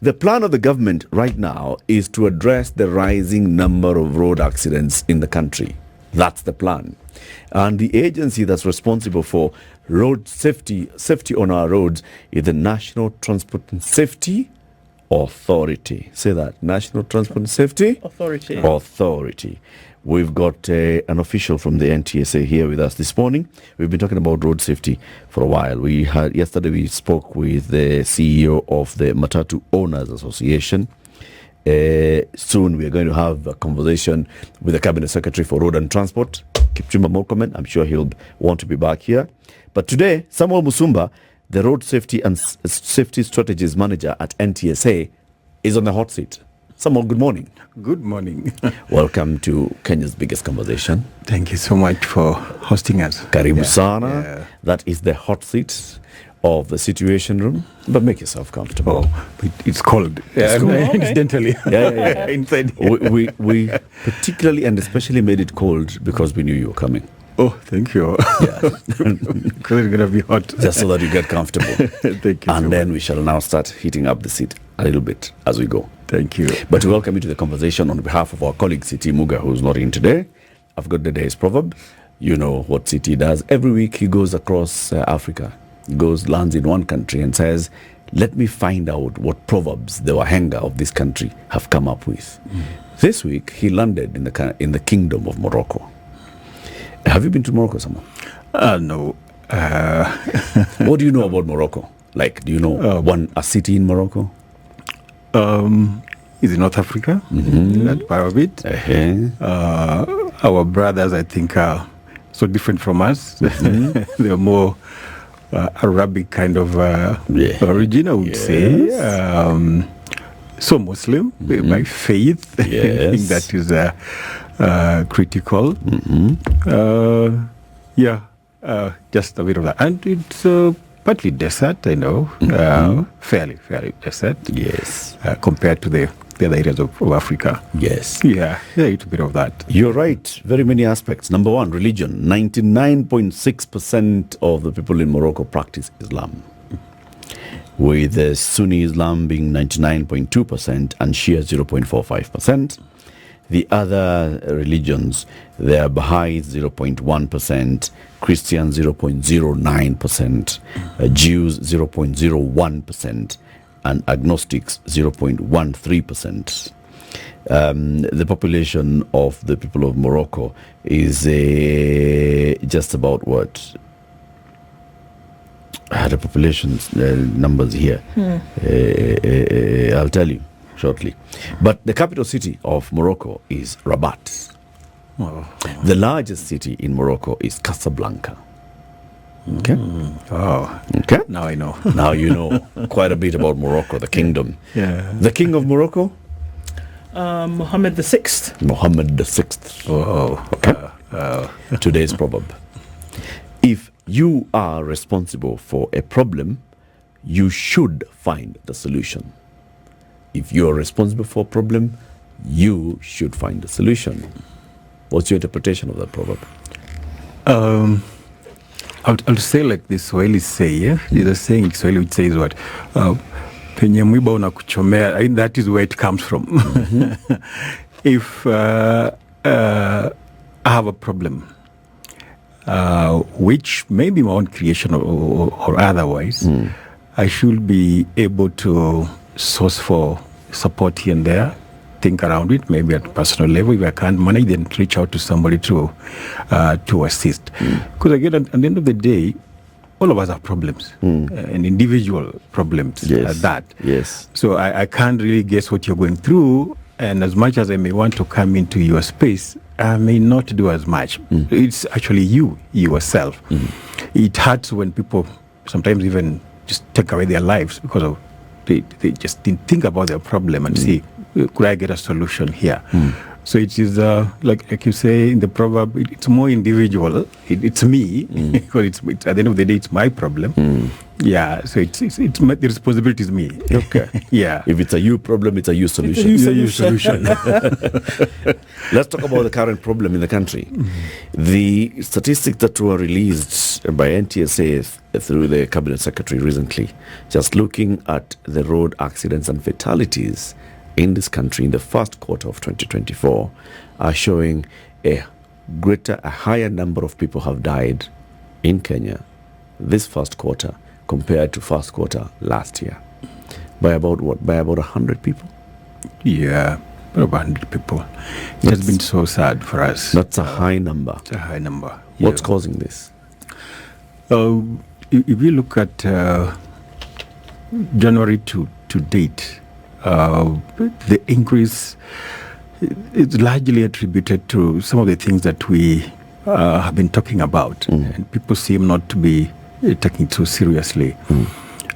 The plan of the government right now is to address the rising number of road accidents in the country. That's the plan. And the agency that's responsible for road safety on our roads is the National Transport and Safety Authority. Say that. National Transport and Safety Authority. We've got an official from the NTSA here with us this morning. We've been talking about road safety for a while. Yesterday we spoke with the CEO of the Matatu Owners Association. Soon we are going to have a conversation with the Cabinet Secretary for Road and Transport, Kipchumba Murkomen. I'm sure he'll want to be back here. But today, Samuel Musumba, the Road Safety and Safety Strategies Manager at NTSA, is on the hot seat. Samuel, good morning. Good morning. Welcome to Kenya's biggest conversation. Thank you so much for hosting us. Karibu sana. Yeah. That is the hot seat of the Situation Room. But make yourself comfortable. Oh, it's cold. Incidentally. Inside. We particularly and especially made it cold because we knew you were coming. Oh, thank you. Yeah. Because it's going to be hot. Just so that you get comfortable. Thank you. And then we shall now start heating up the seat a little bit as we go. Thank you. But we welcome you to the conversation on behalf of our colleague Siti Muga, who's not in today. I've got the day's proverb. You know what Siti does. Every week he goes across Africa. He lands in one country and says, let me find out what proverbs the Wahenga of this country have come up with. This week he landed in the kingdom of Morocco. Have you been to Morocco, someone? No. What do you know about Morocco? Like, do you know a city in Morocco? Is in North Africa, that part of it. Our brothers, I think, are so different from us. They're more Arabic kind of origin, I would say. So Muslim by faith. Yes. I think that is critical. Just a bit of that. And it's partly desert, I know, fairly desert. Yes. Compared to the other areas of Africa. Yes. Yeah, it's a bit of that. You're right. Very many aspects. Number one, religion. 99.6% of the people in Morocco practice Islam, with Sunni Islam being 99.2% and Shia 0.45%. The other religions, they are Baha'i 0.1%, Christian 0.09%, Jews 0.01%, and agnostics 0.13%. The population of the people of Morocco is just about what? I had a population numbers here. I'll tell you shortly. But the capital city of Morocco is Rabat. The largest city in Morocco is Casablanca. Okay. Okay. Now I know. Now you know quite a bit about Morocco, the kingdom. Yeah. The king of Morocco? Mohammed VI. Mohammed VI. Okay. Today's proverb. If you are responsible for a problem, you should find the solution. If you are responsible for a problem, you should find the solution. What's your interpretation of that proverb? I'll say like the Swahili say, the saying in Swahili which says what? Penye mwiba unakuchomea. I think that is where it comes from. If I have a problem, which may be my own creation or otherwise, I should be able to source for support here and there, think around it, maybe at a personal level. If I can't manage, then reach out to somebody to assist. Because again, at the end of the day, all of us have problems, and individual problems at that. Yes. So I can't really guess what you're going through, and as much as I may want to come into your space, I may not do as much. It's actually yourself. It hurts when people sometimes even just take away their lives because of they just didn't think about their problem and see, could I get a solution here? So it is like you say in the proverb, it's more individual. It's me, because it's at the end of the day, it's my problem. Yeah, so it's the responsibility is me. Okay. Yeah. If it's a you problem, it's a you solution. It's a you solution. Let's talk about the current problem in the country. The statistics that were released by NTSA through the Cabinet Secretary recently, just looking at the road accidents and fatalities in this country in the first quarter of 2024, are showing a higher number of people have died in Kenya this first quarter compared to first quarter last year. By about what? By about 100 people? Yeah, about 100 people. It has been so sad for us. That's a high number. It's a high number. What's causing this? If you look at January to date, the increase is largely attributed to some of the things that we have been talking about, and people seem not to be taking it too seriously.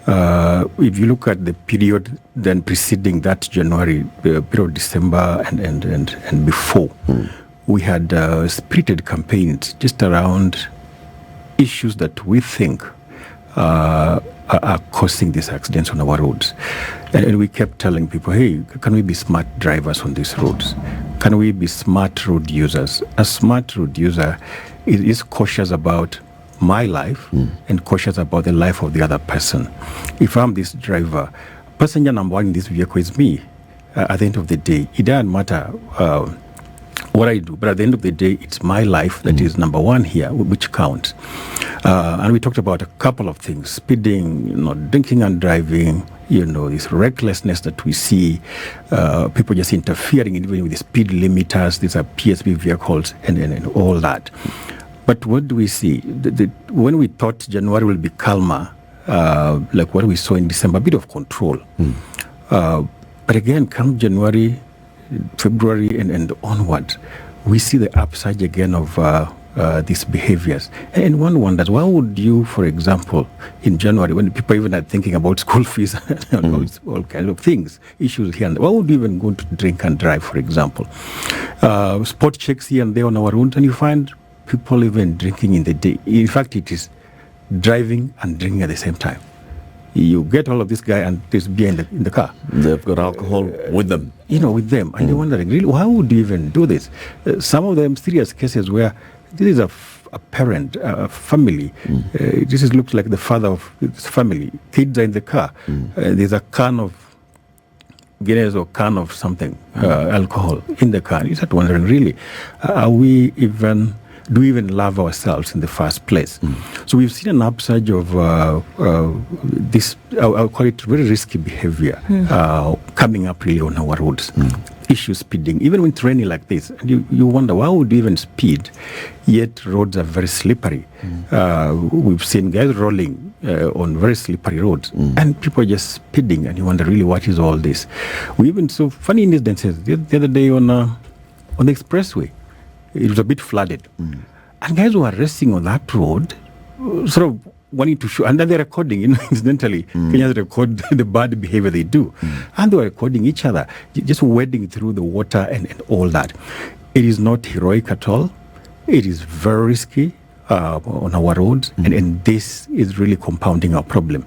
If you look at the period then preceding that January, the period of December and before, we had spirited campaigns just around issues that we think are causing these accidents on our roads. And we kept telling people, hey, can we be smart drivers on these roads? Can we be smart road users? A smart road user is cautious about my life and cautious about the life of the other person. If I'm this driver, passenger number one in this vehicle is me. At the end of the day, it doesn't matter what I do, but at the end of the day, it's my life that is number one here, which counts. And we talked about a couple of things: speeding, drinking and driving, this recklessness that we see, people just interfering even with the speed limiters. These are PSV vehicles and all that. But what do we see? When we thought January will be calmer, like what we saw in December, a bit of control. But again, come January, February, and onwards, we see the upsurge again of these behaviors. And one wonders, why would you, for example, in January, when people even are thinking about school fees and all kinds of things, issues here and there, why would you even go to drink and drive, for example? Spot checks here and there on our roads, and you find people even drinking in the day. In fact, it is driving and drinking at the same time. You get all of this guy and there's beer in the car. They've got alcohol with them. With them. And you're wondering, really, why would you even do this? Some of them serious cases where this is a parent, a family. Looks like the father of this family. Kids are in the car. There's a can of Guinness or can of something, alcohol in the car. You start wondering, really, do we even love ourselves in the first place? So we've seen an upsurge of this, I'll call it very risky behavior, coming up really on our roads. Issue speeding, even when it's raining like this, and you wonder, why would you even speed? Yet roads are very slippery. We've seen guys rolling on very slippery roads, and people are just speeding, and you wonder, really, what is all this? We even saw funny instances the other day on the expressway. It was a bit flooded. And guys who are racing on that road, sort of wanting to show, and then they're recording, incidentally, Kenyans record the bad behavior they do. And they were recording each other, just wading through the water and all that. It is not heroic at all. It is very risky on our roads, and this is really compounding our problem.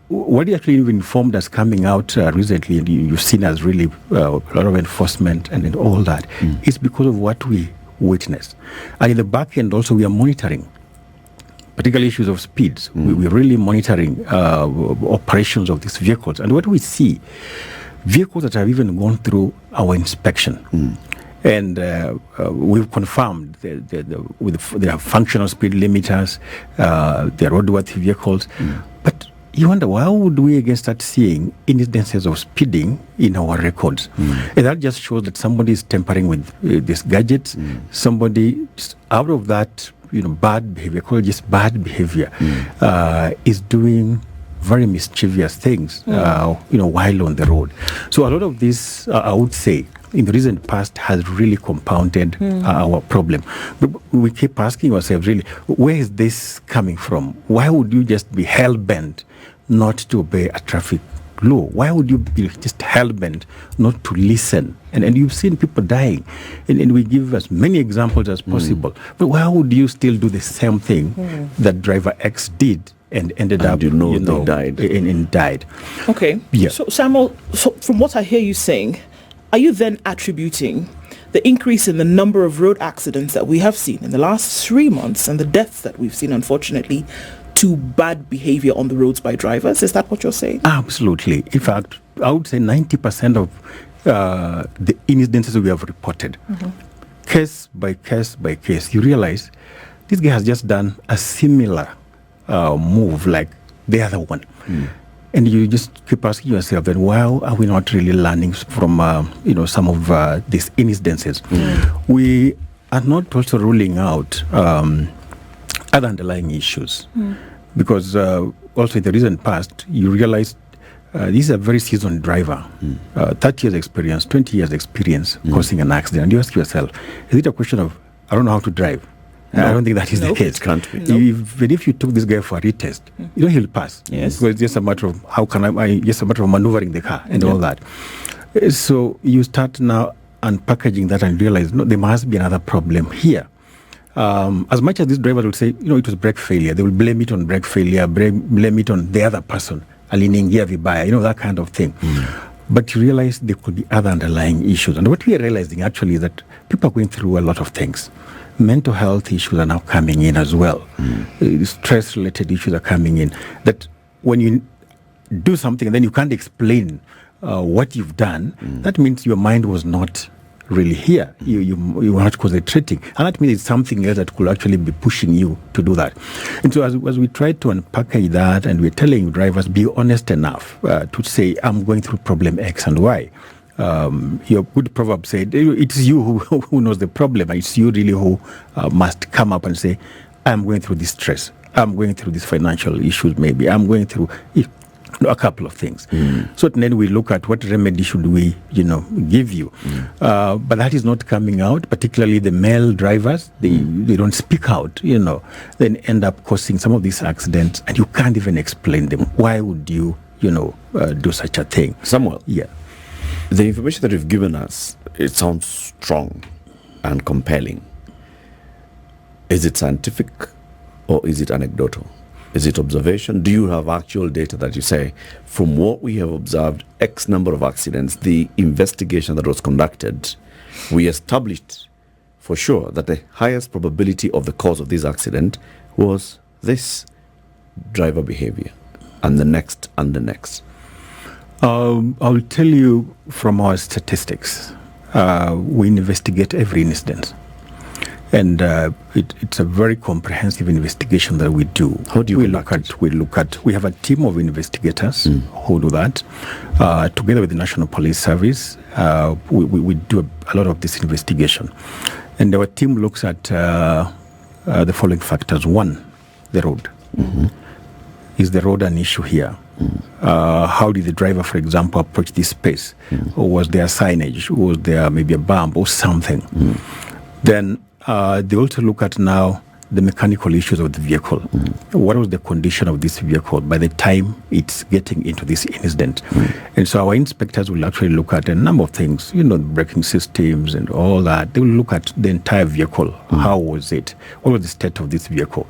What you actually informed us coming out recently, and you've seen us really a lot of enforcement and all that, is because of what we witnessed. And in the back end also, we are monitoring, particularly issues of speeds. We're really monitoring operations of these vehicles. And what we see, vehicles that have even gone through our inspection. And we've confirmed their functional speed limiters, their roadworthy vehicles. But you wonder, why would we again start seeing instances of speeding in our records? And that just shows that somebody is tampering with these gadgets. Somebody, just out of that, bad behavior, call it just bad behavior, is doing very mischievous things, while on the road. So a lot of this, I would say, in the recent past has really compounded our problem. But we keep asking ourselves, really, where is this coming from? Why would you just be hell-bent not to obey a traffic law? Why would you be just hell-bent not to listen? And you've seen people dying, and we give as many examples as possible. But why would you still do the same thing that driver X did and ended up, they died. And died? Okay. Yeah. So, Samuel, so from what I hear you saying, are you then attributing the increase in the number of road accidents that we have seen in the last 3 months and the deaths that we've seen, unfortunately, to bad behavior on the roads by drivers? Is that what you're saying? Absolutely. In fact, I would say 90% of the incidences we have reported, case by case by case, you realize this guy has just done a similar move like the other one. And you just keep asking yourself, then why are we not really learning from some of these incidences? We are not also ruling out other underlying issues, because also in the recent past, you realize this is a very seasoned driver, 30 years experience, 20 years experience causing an accident. And you ask yourself, is it a question of, I don't know how to drive? No. I don't think that is the case. It can't be. Even if you took this guy for a retest, he'll pass. Yes. Because it's just a matter of just a matter of maneuvering the car and all that. So you start now unpackaging that and realize, no, there must be another problem here. As much as this driver will say, it was brake failure, they will blame it on brake failure, blame it on the other person, aliningia vibaya, that kind of thing. But you realize there could be other underlying issues. And what we are realizing actually is that people are going through a lot of things. Mental health issues are now coming in as well. Stress-related issues are coming in. That when you do something and then you can't explain what you've done, that means your mind was not really here. You were not concentrating. And that means it's something else that could actually be pushing you to do that. And so as we try to unpackage that, and we're telling drivers, be honest enough to say, I'm going through problem X and Y. Your good proverb said, it's you who knows the problem. It's you really who must come up and say, I'm going through this stress. I'm going through these financial issues maybe. I'm going through a couple of things. So then we look at what remedy should we, give you. But that is not coming out, particularly the male drivers. They don't speak out, then end up causing some of these accidents, and you can't even explain them. Why would you, do such a thing? Samuel. Yeah. The information that you've given us, it sounds strong and compelling. Is it scientific or is it anecdotal? Is it observation? Do you have actual data that you say, from what we have observed, X number of accidents, the investigation that was conducted, we established for sure that the highest probability of the cause of this accident was this driver behavior, and the next and the next? I'll tell you from our statistics, we investigate every incident. And it's a very comprehensive investigation that we do. How do you look at? We have a team of investigators who do that. Together with the National Police Service, we do a lot of this investigation. And our team looks at the following factors. One, the road. Is the road an issue here? How did the driver, for example, approach this space? Or was there signage? Or was there maybe a bump or something? Then they also look at now the mechanical issues of the vehicle. What was the condition of this vehicle by the time it's getting into this incident? And so our inspectors will actually look at a number of things, braking systems and all that. They will look at the entire vehicle. How was it? What was the state of this vehicle?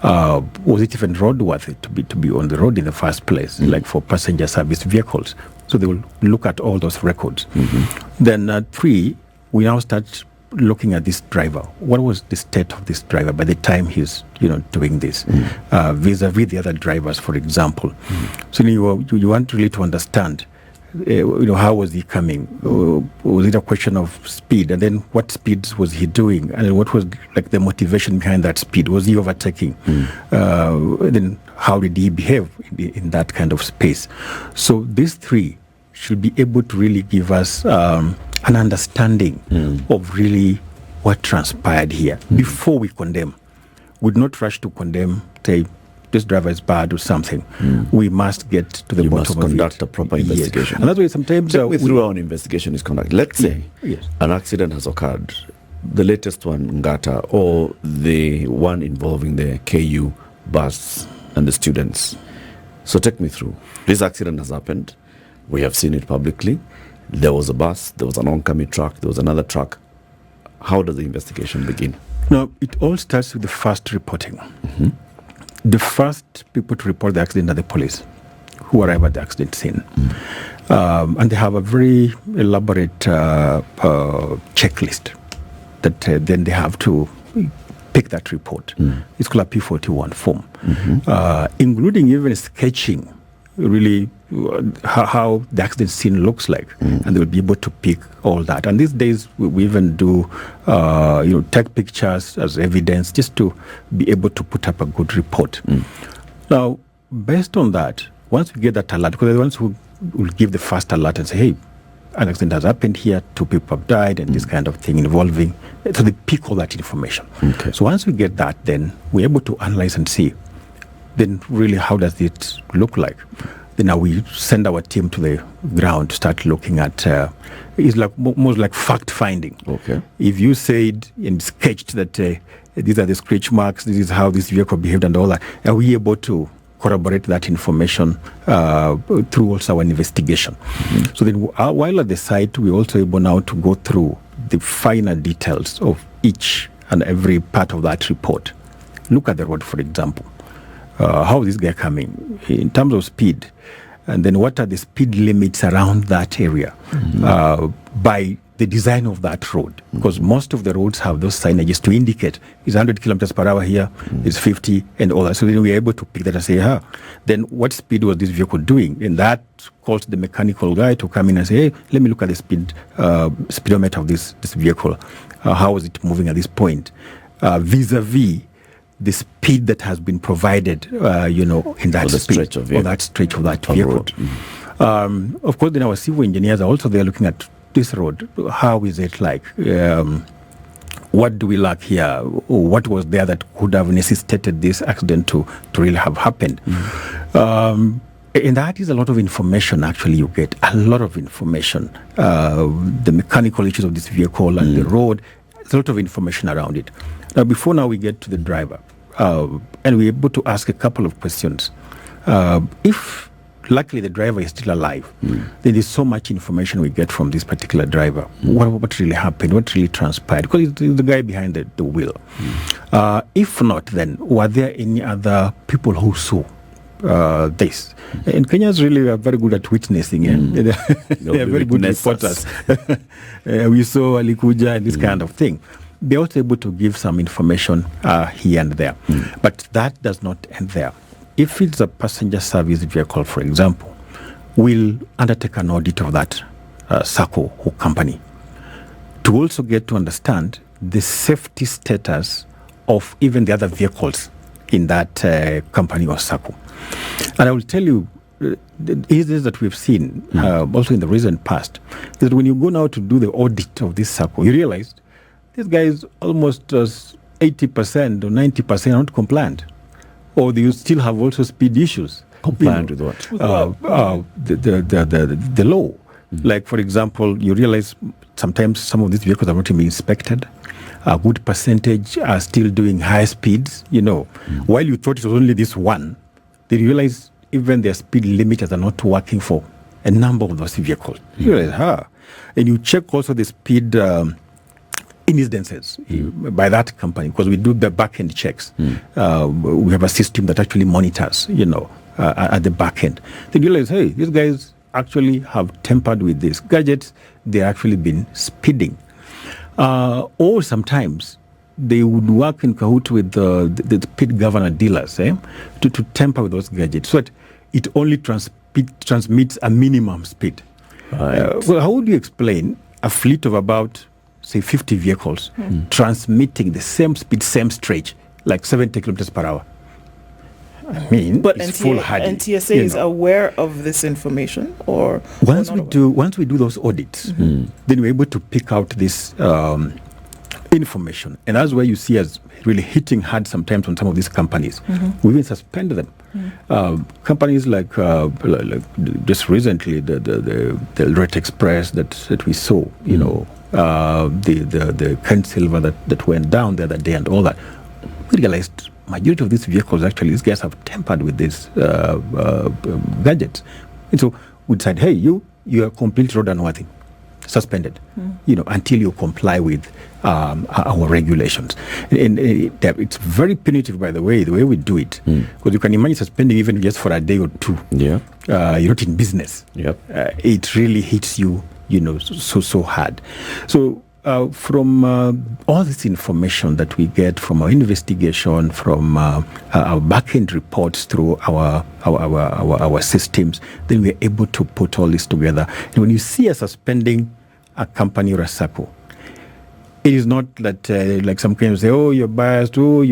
Was it even roadworthy to be on the road in the first place, like for passenger service vehicles? So they will look at all those records. Then three, we now start looking at this driver. What was the state of this driver by the time he's doing this, vis-a-vis the other drivers, for example? So you want really to understand, how was he coming? Was it a question of speed? And then what speeds was he doing? And what was like the motivation behind that speed? Was he overtaking? Then how did he behave in that kind of space? So these three should be able to really give us an understanding of really what transpired here before we condemn. We'd not rush to condemn, say, this driver is bad or something. We must get to the bottom of it. You must conduct a proper investigation. Yes. And that's why sometimes... Take me through how an investigation is conducted. Let's say an accident has occurred, the latest one, Ngata, or the one involving the KU bus and the students. So take me through. This accident has happened. We have seen it publicly. There was a bus, there was an oncoming truck, there was another truck. How does the investigation begin? No, it all starts with the first reporting. The first people to report the accident are the police, who arrive at the accident scene. And they have a very elaborate checklist that then they have to pick that report. It's called a P41 form, including even sketching really how the accident scene looks like, and they'll be able to pick all that. And these days we even do take pictures as evidence just to be able to put up a good report. Now, based on that, once we get that alert, because they're the ones who will give the first alert and say, hey, an accident has happened here, 2 people have died, and this kind of thing involving, so they pick all that information. Okay. So once we get that, then we're able to analyze and see, then really how does it look like? Then now we send our team to the ground to start looking at, it's like most like fact finding. Okay. If you said and sketched that these are the scratch marks, this is how this vehicle behaved and all that, are we able to corroborate that information through also our investigation? So then while at the site, we're also able now to go through the finer details of each and every part of that report. Look at the road, for example. How is this guy coming in terms of speed? And then what are the speed limits around that area by the design of that road? Because most of the roads have those signages to indicate it's 100 kilometers per hour here, it's 50 and all that. So then we're able to pick that and say, then what speed was this vehicle doing? And that calls the mechanical guy to come in and say, hey, let me look at the speedometer of this vehicle. How is it moving at this point? Vis-a-vis the speed that has been provided, in that stretch of that stretch of that vehicle. Of course, then our civil engineers are also there looking at this road. How is it like? What do we lack here? What was there that could have necessitated this accident to really have happened? And that is a lot of information, actually, you get. A lot of information. The mechanical issues of this vehicle and the road, there's a lot of information around it. Now, before we get to the driver, and we're able to ask a couple of questions. If, luckily, the driver is still alive, there is so much information we get from this particular driver. What really happened? What really transpired? Because it's the guy behind the wheel. If not, then were there any other people who saw this? And Kenyans really are very good at witnessing. And they are very good reporters. We saw Alikuja and this kind of thing. They're also able to give some information here and there. But that does not end there. If it's a passenger service vehicle, for example, we'll undertake an audit of that SACCO or company to also get to understand the safety status of even the other vehicles in that company or SACCO. And I will tell you, the incidents that we've seen, also in the recent past, is that when you go now to do the audit of this SACCO, you realize this guy is almost 80% or 90% not compliant. Or you still have also speed issues. Compliant with what? The law. Like, for example, you realize sometimes some of these vehicles are not even inspected. A good percentage are still doing high speeds, While you thought it was only this one, they realize even their speed limiters are not working for a number of those vehicles. You realize, And you check also the speed incidences by that company, because we do the back-end checks. We have a system that actually monitors, at the back end. They realize, hey, these guys actually have tampered with these gadgets. They've actually been speeding. Or sometimes they would work in cahoot with the speed governor dealers to tamper with those gadgets so that it only transmits a minimum speed. Right. Well, how would you explain a fleet of about, say, 50 vehicles transmitting the same speed, same stretch, like 70 kilometers per hour? I mean, but it's foolhardy. NTSA is aware of this information, or once we do those audits, then we're able to pick out this information, and that's where you see us really hitting hard sometimes on some of these companies. We even suspend them. Companies like just recently the Red Express that we saw, the Kent Silver that went down the other day and all that. We realized majority of these vehicles, actually, these guys have tampered with these gadgets. And so we decide, hey, you are complete road unworthy, suspended, until you comply with our regulations. And it's very punitive, by the way we do it. Because you can imagine suspending even just for a day or two. Yeah. You're not in business. Yep. It really hits you, so hard. So from all this information that we get from our investigation, from our back-end reports through our systems, then we're able to put all this together. And when you see us suspending a company or a SACCO, it is not that like some Kenyans say, oh, you're biased, oh,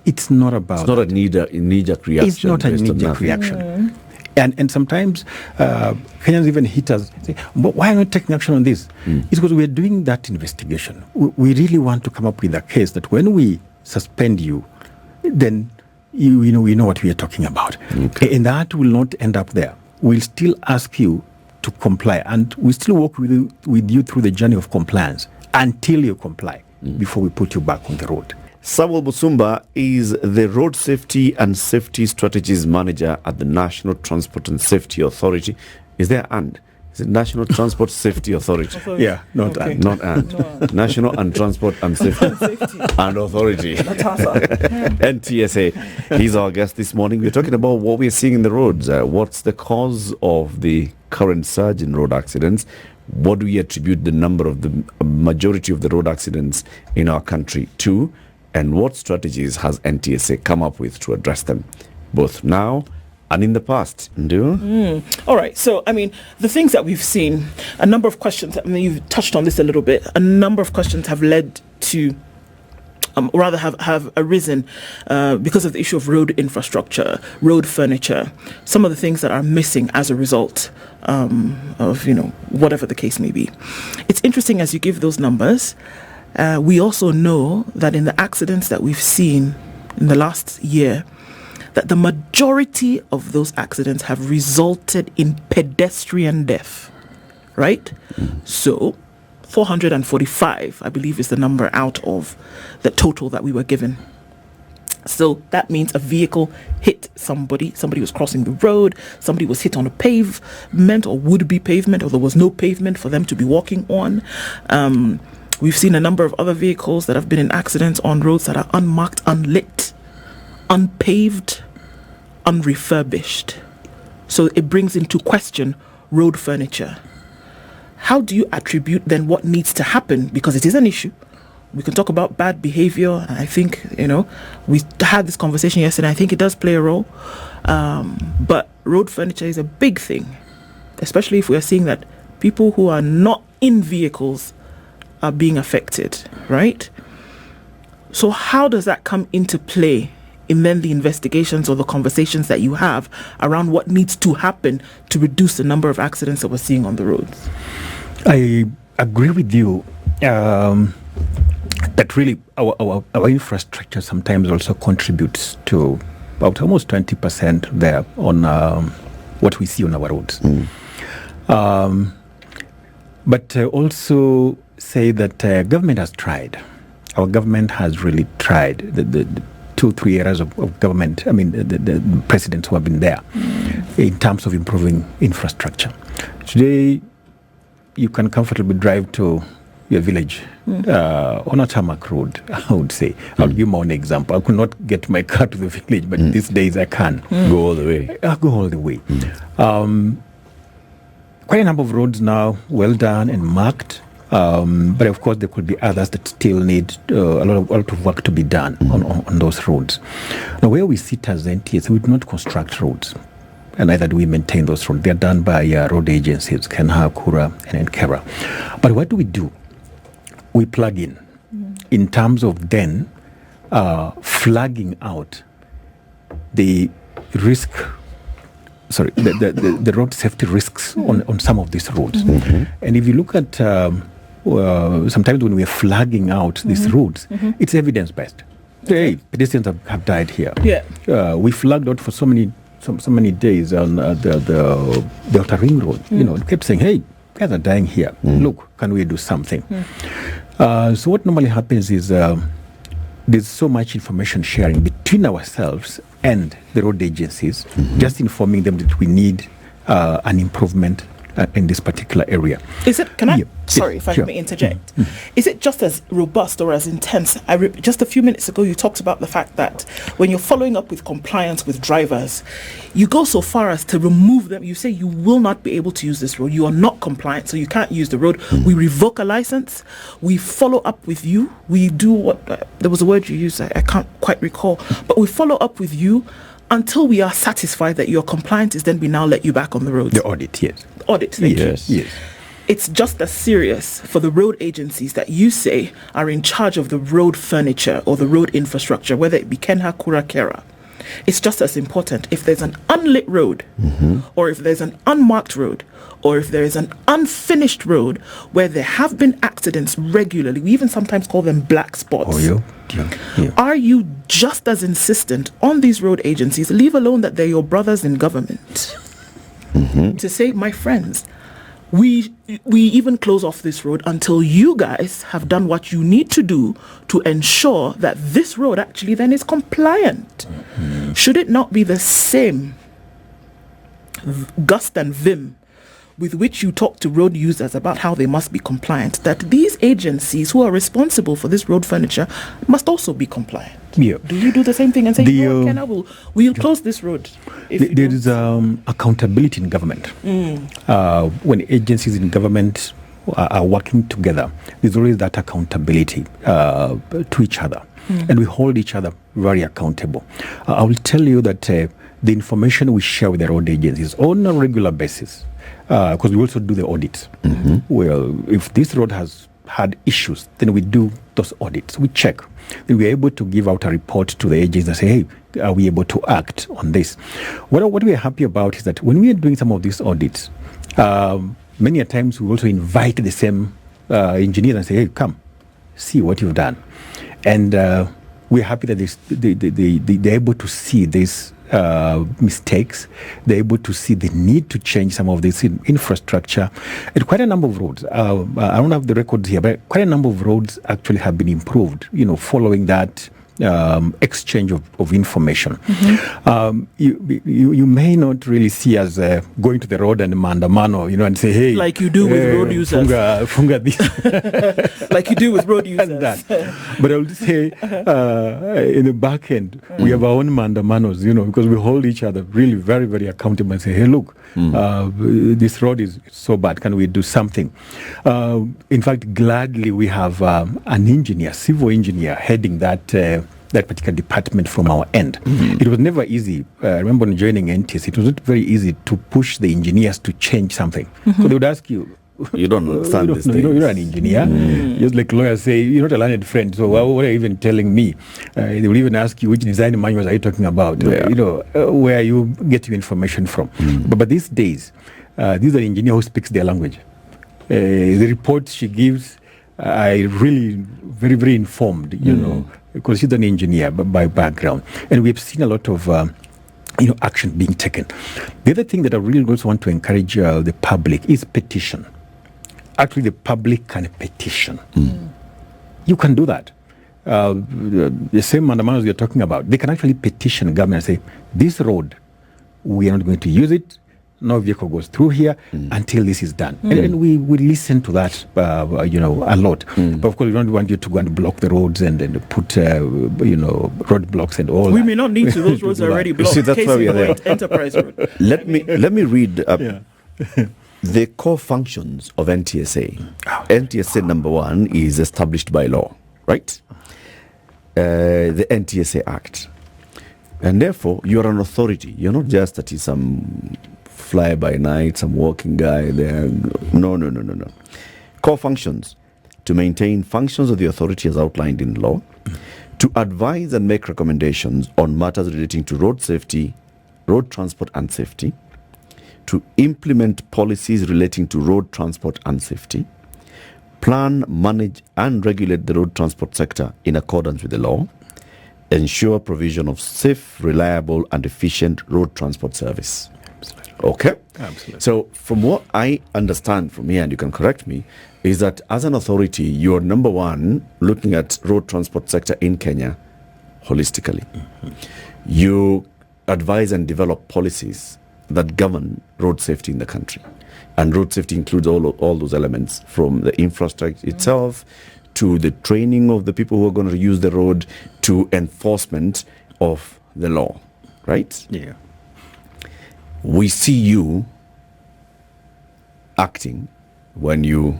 it's not about... It's not a knee-jerk reaction. It's not a knee-jerk reaction. And sometimes Kenyans even hit us, say, but why are you not taking action on this? It's because we're doing that investigation. We really want to come up with a case that when we suspend you, then we know what we are talking about. Okay. And that will not end up there. We'll still ask you to comply, and we still work with you through the journey of compliance until you comply before we put you back on the road. Samuel Musumba is the Road Safety and Safety Strategies Manager at the National Transport and Safety Authority. Is there and? Is it National Transport Safety Authority? Yeah, not Okay. and. Not and. No. National and Transport and Safety and Authority. NTSA. He's our guest this morning. We're talking about what we're seeing in the roads. What's the cause of the current surge in road accidents? What do we attribute the majority of the road accidents in our country to? And what strategies has NTSA come up with to address them, both now and in the past? All right. So, the things that we've seen, a number of questions, you've touched on this a little bit, a number of questions have led to, have arisen because of the issue of road infrastructure, road furniture, some of the things that are missing as a result of, whatever the case may be. It's interesting as you give those numbers. We also know that in the accidents that we've seen in the last year, that the majority of those accidents have resulted in pedestrian death, right? So 445, I believe, is the number out of the total that we were given. So that means a vehicle hit somebody was crossing the road, somebody was hit on a pavement or would-be pavement, or there was no pavement for them to be walking on. We've seen a number of other vehicles that have been in accidents on roads that are unmarked, unlit, unpaved, unrefurbished. So it brings into question road furniture. How do you attribute then what needs to happen? Because it is an issue. We can talk about bad behavior. And I think, we had this conversation yesterday. I think it does play a role. But road furniture is a big thing, especially if we are seeing that people who are not in vehicles are being affected, right? So how does that come into play in then the investigations or the conversations that you have around what needs to happen to reduce the number of accidents that we're seeing on the roads? I agree with you that really our infrastructure sometimes also contributes to about almost 20% there on what we see on our roads. But also say that government has tried. Our government has really tried. The 2-3 areas of government, the presidents who have been there in terms of improving infrastructure. Today, you can comfortably drive to your village on a tarmac road, I would say. I'll give my own example. I could not get my car to the village, but these days I can. Go all the way. I'll go all the way. Quite a number of roads now, well done and marked. But of course, there could be others that still need a lot of work to be done on those roads. Now, where we sit as NTSA, we do not construct roads, and neither do we maintain those roads. They're done by road agencies, Kenha, Kura, and Nkera. But what do? We plug in terms of then flagging out the risk. Sorry, the road safety risks on some of these roads. And if you look at sometimes when we are flagging out these roads, it's evidence-based. Hey, pedestrians have died here. Yeah. We flagged out for so many days on the Outer Ring Road. Kept saying, hey, guys are dying here. Look, can we do something? So what normally happens is there's so much information sharing between ourselves and the road agencies, just informing them that we need an improvement in this particular area. Is it? Can I? Yeah. Sorry, Yes, if I sure. may interject. Is it just as robust or as intense? Just a few minutes ago, you talked about the fact that when you're following up with compliance with drivers, you go so far as to remove them. You say you will not be able to use this road. You are not compliant, so you can't use the road. We revoke a license. We follow up with you. We do what? There was a word you used. I can't quite recall, but we follow up with you until we are satisfied that you're compliant. Is then we now let you back on the road. The audit, yes. Audit. Thank you. Yes. It's just as serious for the road agencies that you say are in charge of the road furniture or the road infrastructure, whether it be Kenha, Kura, Kera. It's just as important if there's an unlit road, or if there's an unmarked road, or if there is an unfinished road where there have been accidents regularly. We even sometimes call them black spots. Oh, yeah. Are you just as insistent on these road agencies, leave alone that they're your brothers in government, to say, my friends, we even close off this road until you guys have done what you need to do to ensure that this road actually then is compliant? Should it not be the same gust and vim with which you talk to road users about how they must be compliant, that these agencies who are responsible for this road furniture must also be compliant? Yeah. Do you do the same thing and say, Kenna, we'll close this road? There is accountability in government. When agencies in government are working together, there's always that accountability to each other. And we hold each other very accountable. I will tell you that the information we share with the road agencies on a regular basis, because we also do the audits. Well, if this road has had issues, then we do those audits. We check. Then we're able to give out a report to the agencies and say, hey, are we able to act on this? What we're happy about is that when we are doing some of these audits, many a times we also invite the same engineers and say, hey, come, see what you've done. And we're happy that they're able to see these mistakes. They're able to see the need to change some of this infrastructure. And quite a number of roads, I don't have the records here, but quite a number of roads actually have been improved, following that exchange of information. You may not really see us going to the road and mandamano, and say, hey, like you do with road users, funga this, like you do with road users. That. But I would say in the back end, we have our own mandamanos, because we hold each other really very, very accountable and say, hey, look, this road is so bad. Can we do something? In fact, gladly we have an engineer, civil engineer, heading that particular department from our end. It was never easy. I remember when joining NTSA, it was not very easy to push the engineers to change something. So they would ask you, you don't understand this thing. You're not an engineer. Just like lawyers say, you're not a learned friend. So what are you even telling me? They will even ask you, which design manuals are you talking about? Where you get your information from. But these days, these are engineers who speaks their language. The reports she gives are really very, very informed, because she's an engineer by background. And we've seen a lot of action being taken. The other thing that I really also want to encourage the public is petition. Actually, the public can petition. You can do that. The same mandamanos you're talking about, they can actually petition government and say, this road, we are not going to use it. No vehicle goes through here until this is done. And we listen to that, a lot. But of course, we don't want you to go and block the roads and put, roadblocks and all. We may not need to. Those roads are already blocked. See, that's why we are there. Enterprise Road. Let me read the core functions of NTSA. NTSA number 1 is established by law, right? The NTSA Act. And therefore, you're an authority. You're not just that is some fly by night, some working guy there. No. Core functions: to maintain functions of the authority as outlined in law, to advise and make recommendations on matters relating to road safety, road transport and safety, to implement policies relating to road transport and safety, plan, manage and regulate the road transport sector in accordance with the law, ensure provision of safe, reliable and efficient road transport service. Okay? Absolutely. So from what I understand from here, and you can correct me, is that as an authority, you're number 1 looking at road transport sector in Kenya holistically. You advise and develop policies that govern road safety in the country. And road safety includes all those elements, from the infrastructure itself to the training of the people who are going to use the road to enforcement of the law, right? Yeah. We see you acting when you,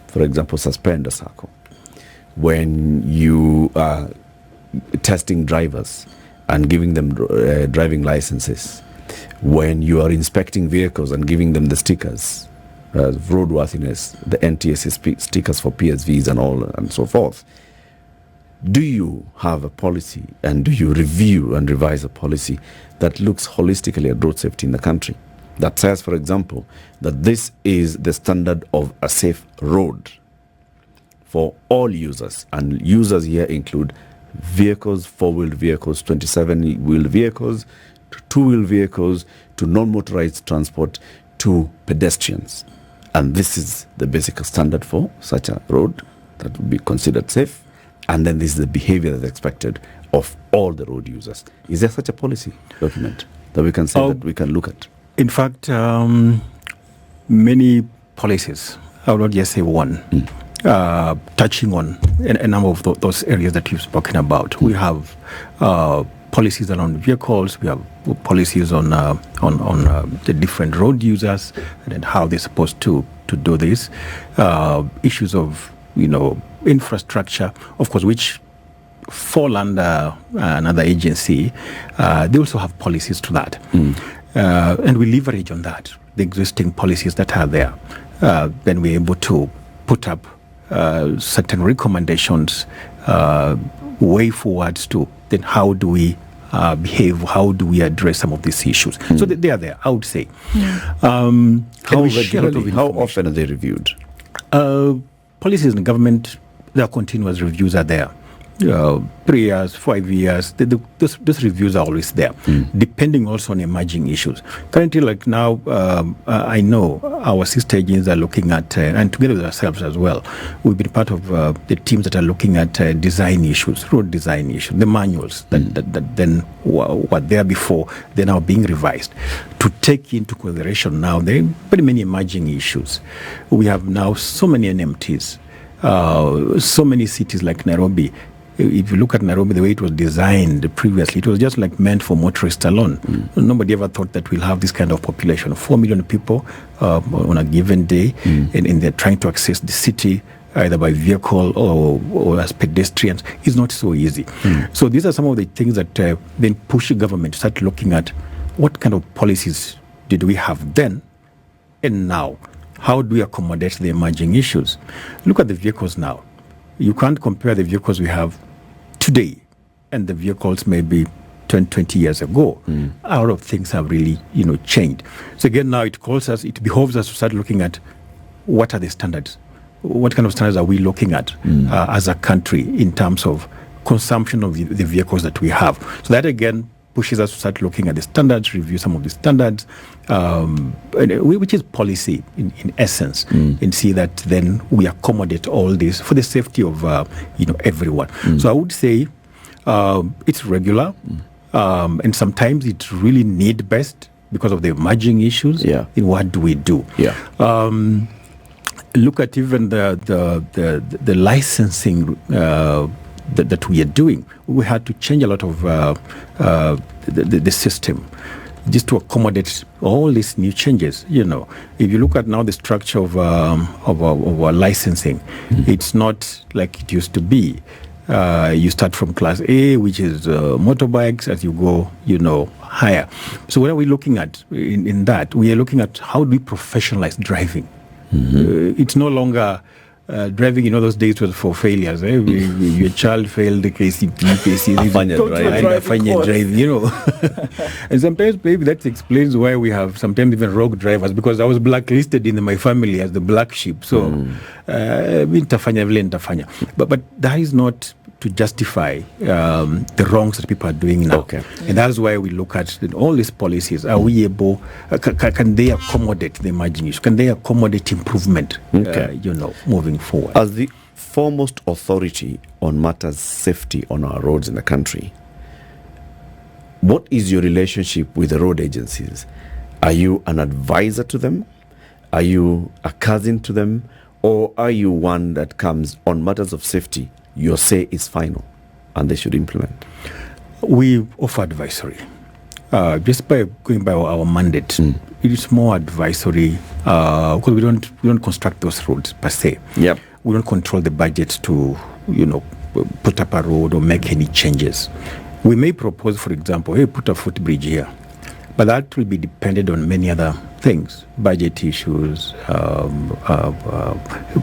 for example, suspend a circle, when you are testing drivers and giving them driving licenses, when you are inspecting vehicles and giving them the stickers, roadworthiness, the NTSA stickers for PSVs and all and so forth. Do you have a policy, and do you review and revise a policy that looks holistically at road safety in the country? That says, for example, that this is the standard of a safe road for all users. And users here include vehicles, four-wheeled vehicles, 27-wheeled vehicles, to two-wheeled vehicles, to non-motorized transport, to pedestrians. And this is the basic standard for such a road that would be considered safe. And then this is the behavior that's expected of all the road users. Is there such a policy document that we can say that we can look at? In fact, many policies, I would not just say one, touching on a number of those areas that you've spoken about. We have policies around vehicles. We have policies on the different road users and how they're supposed to do this. Issues of infrastructure, of course, which fall under another agency. They also have policies to that, and we leverage on that, the existing policies that are there. Then we're able to put up certain recommendations, way forwards to then how do we behave, how do we address some of these issues. So they are there, I would say. How often are they reviewed? Policies in government, their continuous reviews are there. 3 years, 5 years, those reviews are always there, depending also on emerging issues. Currently, like now, I know our sister agencies are looking at, and together with ourselves as well, we've been part of the teams that are looking at design issues, road design issues, the manuals that then were there before, they're now being revised to take into consideration now the very many emerging issues. We have now so many NMTs, so many cities like Nairobi. If you look at Nairobi, the way it was designed previously, it was just like meant for motorists alone. Nobody ever thought that we'll have this kind of population of 4 million people on a given day, and they're trying to access the city either by vehicle or as pedestrians. It's not so easy. So these are some of the things that then push the government to start looking at what kind of policies did we have then and now. How do we accommodate the emerging issues? Look at the vehicles now. You can't compare the vehicles we have today and the vehicles maybe 20 years ago. A lot of things have really, changed. So again, now it behoves us to start looking at what are the standards? What kind of standards are we looking at as a country in terms of consumption of the vehicles that we have? So that again pushes us to start looking at the standards, review some of the standards, which is policy in essence, and see that then we accommodate all this for the safety of everyone. So I would say it's regular, and sometimes it's really need based because of the emerging issues. In what do we do? Look at even the licensing that we are doing. We had to change a lot of the system just to accommodate all these new changes. If you look at now the structure of our licensing, it's not like it used to be. You start from class A, which is motorbikes, as you go, higher. So what are we looking at in that? We are looking at how do we professionalize driving. It's no longer driving in all those days was for failures. Your child failed the KCP, driving, and sometimes maybe that explains why we have sometimes even rogue drivers, because I was blacklisted in my family as the black sheep. So, but that is not to justify the wrongs that people are doing now. And that's why we look at all these policies. Are we able, can they accommodate the emerging issues? Can they accommodate improvement, moving forward? As the foremost authority on matters safety on our roads in the country, what is your relationship with the road agencies? Are you an advisor to them? Are you a cousin to them? Or are you one that comes on matters of safety? Your say is final and they should implement. We offer advisory. Just by going by our mandate, it is more advisory because we don't construct those roads per se. Yep. We don't control the budget to, put up a road or make any changes. We may propose, for example, hey, put a footbridge here, but that will be dependent on many other things, budget issues,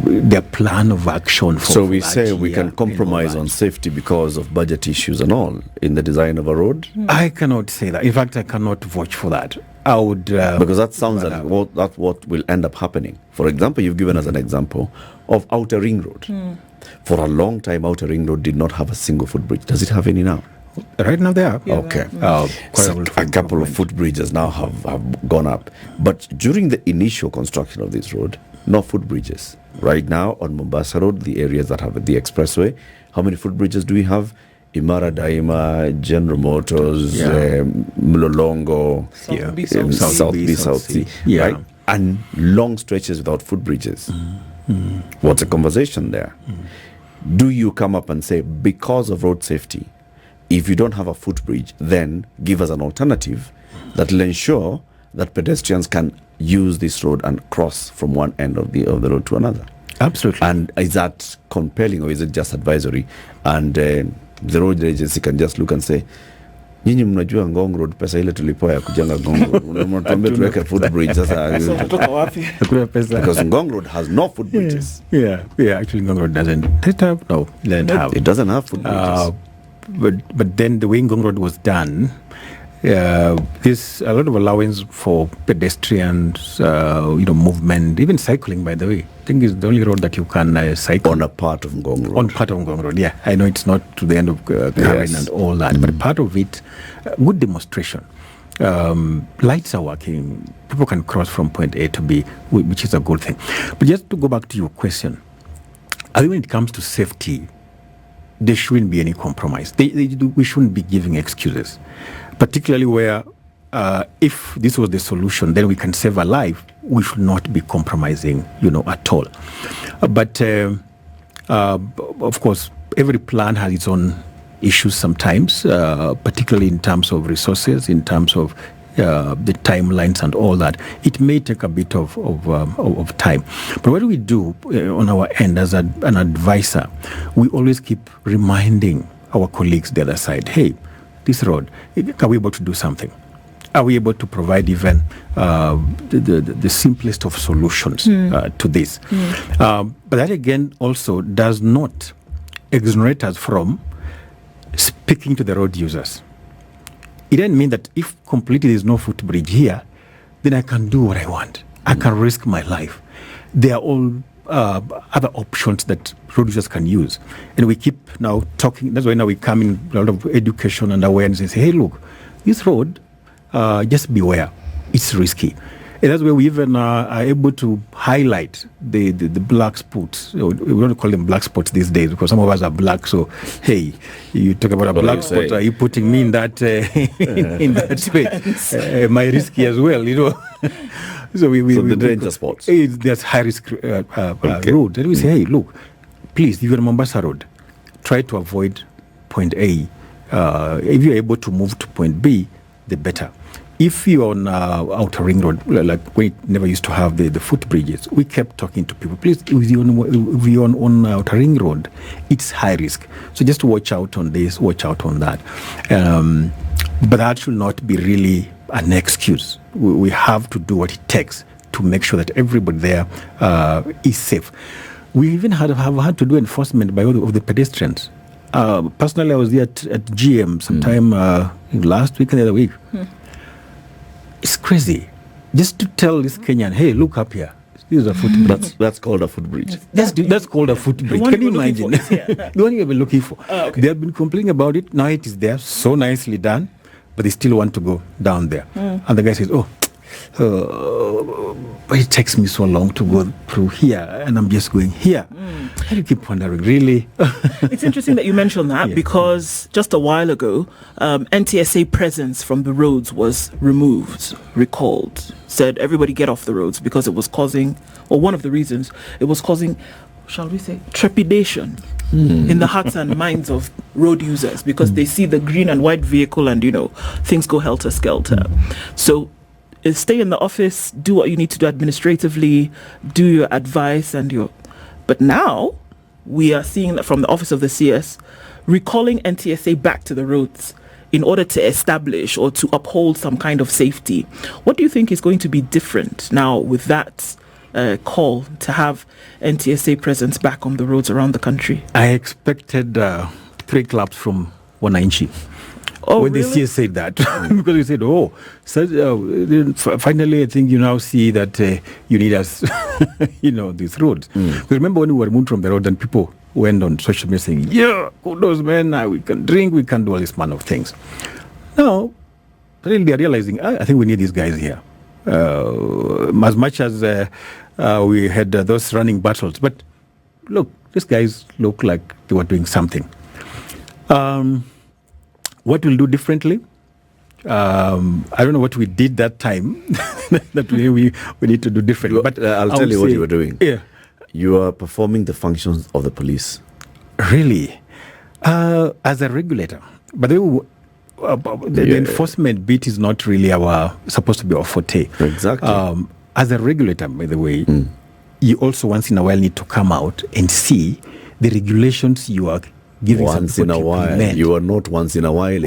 their plan of action. So we say we can compromise on safety because of budget issues and all in the design of a road? I cannot say that. In fact, I cannot vouch for that. I would... because that sounds like that's what will end up happening. For example, you've given us an example of Outer Ring Road. For a long time, Outer Ring Road did not have a single footbridge. Does it have any now? Right now they are. Yeah, okay. So a couple of footbridges now have gone up. But during the initial construction of this road, no footbridges. Right now on Mombasa Road, the areas that have the expressway, how many footbridges do we have? Imara Daima, General Motors, Mlolongo, South B, South C. Right? And long stretches without footbridges. What's the conversation there? Do you come up and say, because of road safety, if you don't have a footbridge, then give us an alternative that will ensure that pedestrians can use this road and cross from one end of the road to another? Absolutely. And is that compelling or is it just advisory? And the road agency can just look and say, nyinyi mnajua Ngong Road pesa ile tulipoa ya kujenga Ngong Road. Mnatuambia tuweke footbridge sasa. Because Ngong Road has no footbridges. Yeah, actually Ngong Road doesn't have, It doesn't have footbridges. But then the way Ngong Road was done, there's a lot of allowance for pedestrians, movement, even cycling, by the way. I think it's the only road that you can cycle. On a part of Ngong Road. On part of Ngong Road, yeah. I know it's not to the end of Karen and all that, but part of it, good demonstration. Lights are working. People can cross from point A to B, which is a good thing. But just to go back to your question, I think when it comes to safety, there shouldn't be any compromise. We shouldn't be giving excuses, particularly where if this was the solution, then we can save a life. We should not be compromising, at all. But of course, every plan has its own issues sometimes, particularly in terms of resources, in terms of the timelines and all that. It may take a bit of time. But what do we do on our end as an advisor? We always keep reminding our colleagues the other side, hey, this road, are we able to do something? Are we able to provide even the simplest of solutions to this? But that again also does not exonerate us from speaking to the road users. It doesn't mean that if completely there's no footbridge here, then I can do what I want. I can risk my life. There are all other options that road users can use. And we keep now talking. That's why now we come in a lot of education and awareness and say, hey, look, this road, just beware. It's risky. And that's where we even are able to highlight the black spots. We don't call them black spots these days because some of us are black. So, hey, you talk about a black spot. Are you putting me in that in that space? Am I risky as well? So the danger spots. There's high risk road. And we say, hey, look, please, if you're on Mombasa Road, try to avoid point A. If you're able to move to point B, the better. If you're on Outer Ring Road, like we never used to have the footbridges, we kept talking to people. Please, if you're on Outer Ring Road, it's high risk. So just watch out on this, watch out on that. But that should not be really an excuse. We have to do what it takes to make sure that everybody there is safe. We even have had to do enforcement by all of the pedestrians. Personally, I was there at GM sometime last week and the other week. It's crazy. Just to tell this Kenyan, hey, look up here. This is a footbridge. That's called a footbridge. That's called a footbridge. Can you imagine? The one you have been looking for. Okay. They have been complaining about it. Now it is there, so nicely done, but they still want to go down there. And the guy says, oh, but it takes me so long to go through here, and I'm just going here. And you keep wondering, really? It's interesting that you mentioned that, Yeah. because just a while ago, NTSA presence from the roads was removed, recalled, said everybody get off the roads because it was causing, or one of the reasons, it was causing, shall we say, trepidation in the hearts and minds of road users, because they see the green and white vehicle and, things go helter-skelter. So stay in the office, do what you need to do administratively, do your advice and your... But now we are seeing that from the Office of the CS recalling NTSA back to the roads in order to establish or to uphold some kind of safety. What do you think is going to be different now with that call to have NTSA presence back on the roads around the country? I expected 3 claps from Wananchi. Oh, when really? the CS said that, because we said, finally, I think you now see that you need us, these roads. Because remember when we were moved from the road, and people went on social media saying, yeah, kudos, man, we can drink, we can do all this man of things. Now, really they're realizing, I think we need these guys here. As much as we had those running battles. But look, these guys look like they were doing something. What we'll do differently? I don't know what we did that time that we need to do differently. But I'll tell you what you were doing. Yeah. You are performing the functions of the police. Really? As a regulator. But the enforcement bit is not really supposed to be our forte. Exactly. As a regulator, by the way, you also once in a while need to come out and see the regulations you are giving once in a while. You are not once in a while.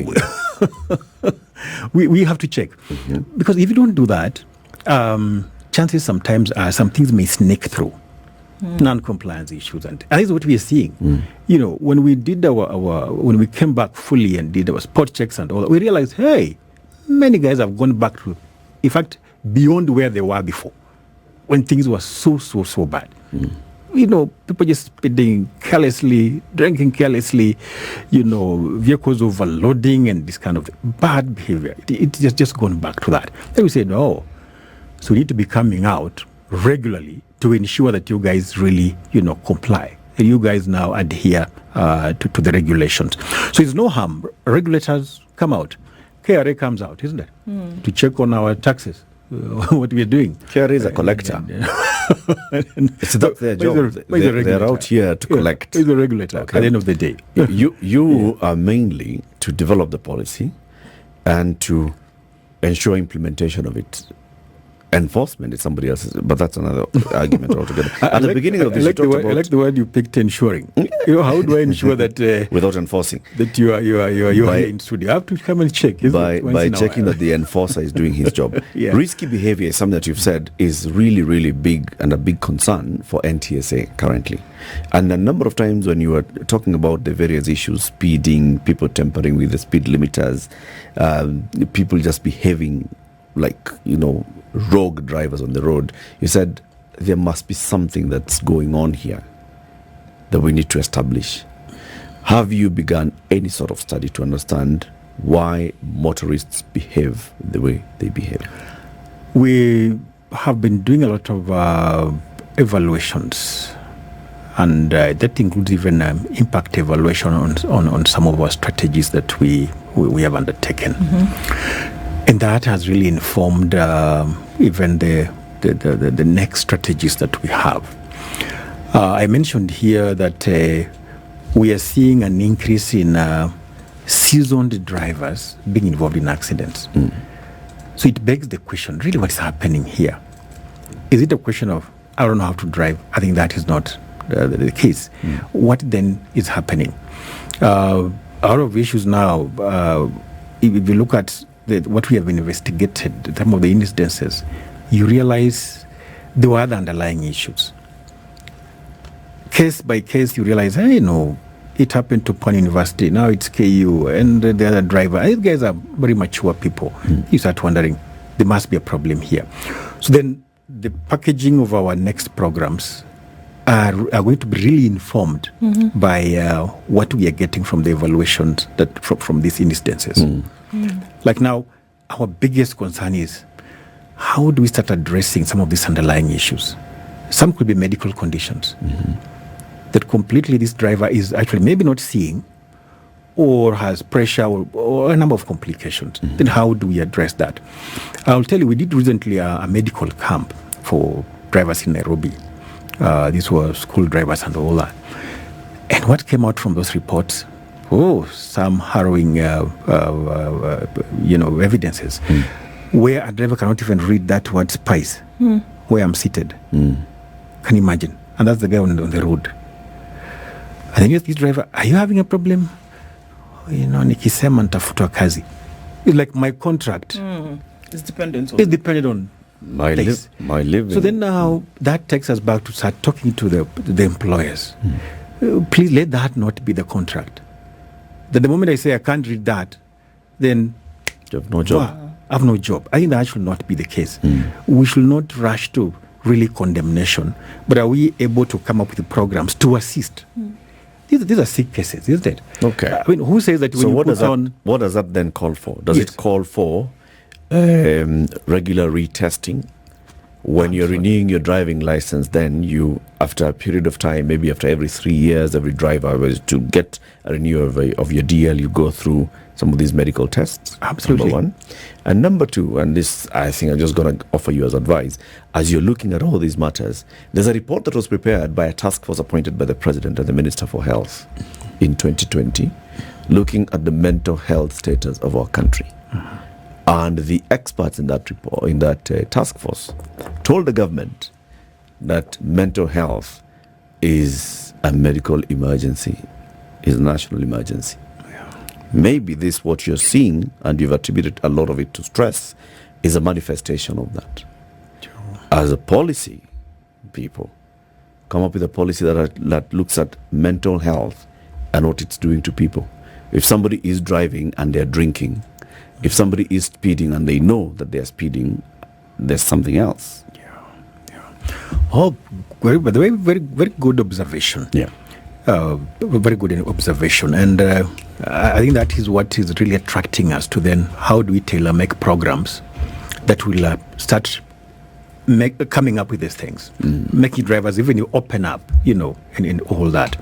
we have to check. Because if you don't do that, chances sometimes are some things may sneak through. Non-compliance issues, and that is what we are seeing. When we did when we came back fully and did our spot checks and all that, we realized, hey, many guys have gone back to, in fact, beyond where they were before, when things were so bad. People just speeding carelessly, drinking carelessly, vehicles overloading and this kind of bad behavior. It's just gone back to that. Then we said, no, so we need to be coming out regularly to ensure that you guys really, comply. And you guys now adhere to the regulations. So it's no harm. Regulators come out. KRA comes out, isn't it? To check on our taxes, what we are doing. KRA is a collector. It's not their job. They're out here to collect. He's a regulator at the end of the day. You are mainly to develop the policy and to ensure implementation of it. Enforcement is somebody else's, but that's another argument altogether. At the beginning of this, I like the word you picked, ensuring. How do I ensure that without enforcing, that you are in studio? I have to come and check by checking that the enforcer is doing his job. Risky behavior is something that you've said is really, really big and a big concern for NTSA currently. And a number of times when you were talking about the various issues, speeding, people tampering with the speed limiters, people just behaving like, rogue drivers on the road, you said there must be something that's going on here that we need to establish. Have you begun any sort of study to understand why motorists behave the way they behave? We have been doing a lot of evaluations, and that includes even impact evaluation on some of our strategies that we have undertaken. And that has really informed even the next strategies that we have. I mentioned here that we are seeing an increase in seasoned drivers being involved in accidents. So it begs the question, really what is happening here? Is it a question of, I don't know how to drive? I think that is not the case. What then is happening? Out of issues now, if you look at what we have investigated, some of the incidences, you realize there were other underlying issues. Case by case, you realize, it happened to Pond University, now it's KU, and the other driver. These guys are very mature people. You start wondering, there must be a problem here. So then the packaging of our next programs are going to be really informed by what we are getting from the evaluations from these instances. Like now, our biggest concern is how do we start addressing some of these underlying issues? Some could be medical conditions that completely this driver is actually maybe not seeing, or has pressure, or a number of complications. Then how do we address that? I'll tell you, we did recently a medical camp for drivers in Nairobi. These were school drivers and all that. And what came out from those reports? Some harrowing, evidences where a driver cannot even read that word spice where I'm seated. Can you imagine? And that's the guy on the road. And then you ask this driver, are you having a problem? Nikisema nitafutwa kazi. It's like my contract. It's dependent on my living. So then now that takes us back to start talking to the employers. Please let that not be the contract. That the moment I say I can't read that, then you have no job. I have no job. I think that should not be the case. We should not rush to really condemnation, but are we able to come up with programs to assist? These are sick cases, isn't it? Okay. I mean, who says that when you put on... What does that then call for? Does it call for regular retesting? When you're renewing your driving license, then you, after a period of time, maybe after every 3 years, every driver was to get a renewal of your DL, you go through some of these medical tests. Absolutely. Number one. And number two, and this I think I'm just going to offer you as advice, as you're looking at all these matters, there's a report that was prepared by a task force appointed by the President and the Minister for Health in 2020, looking at the mental health status of our country. And the experts in that report, in that task force, told the government that mental health is a medical emergency, is a national emergency. Maybe this, what you're seeing, and you've attributed a lot of it to stress, is a manifestation of that. As a policy, people come up with a policy that looks at mental health and what it's doing to people. If somebody is driving and they're drinking, if somebody is speeding and they know that they're speeding, there's something else. Oh, by the way, very, very good observation. Very good observation. And I think that is what is really attracting us to then how do we tailor make programs that will start coming up with these things, making drivers even you open up, and all that.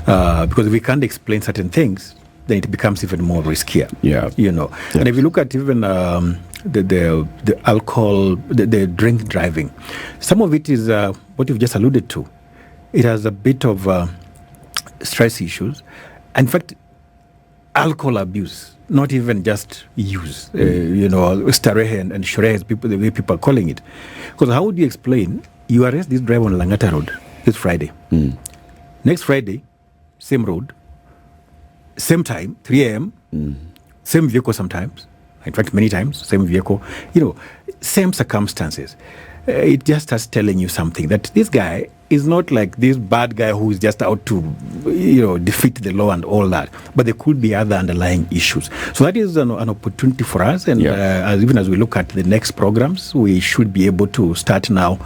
Because if we can't explain certain things, then it becomes even more riskier. And if you look at even the alcohol, the drink driving, some of it is what you've just alluded to. It has a bit of stress issues. In fact, alcohol abuse, not even just use, starehe and shorehe, the way people are calling it. Because how would you explain, you arrest this driver on Langata Road this Friday. Next Friday, same road, same time, 3 a.m., same vehicle sometimes, in fact, many times, same vehicle, same circumstances. It just starts telling you something, that this guy is not like this bad guy who is just out to, defeat the law and all that. But there could be other underlying issues. So that is an opportunity for us. And even as we look at the next programs, we should be able to start now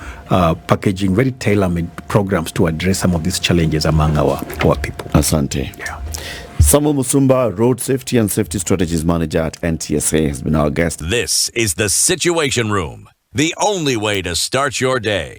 packaging very tailor-made programs to address some of these challenges among our people. Asante. Samuel Musumba, Road Safety and Safety Strategies Manager at NTSA, has been our guest. This is the Situation Room, the only way to start your day.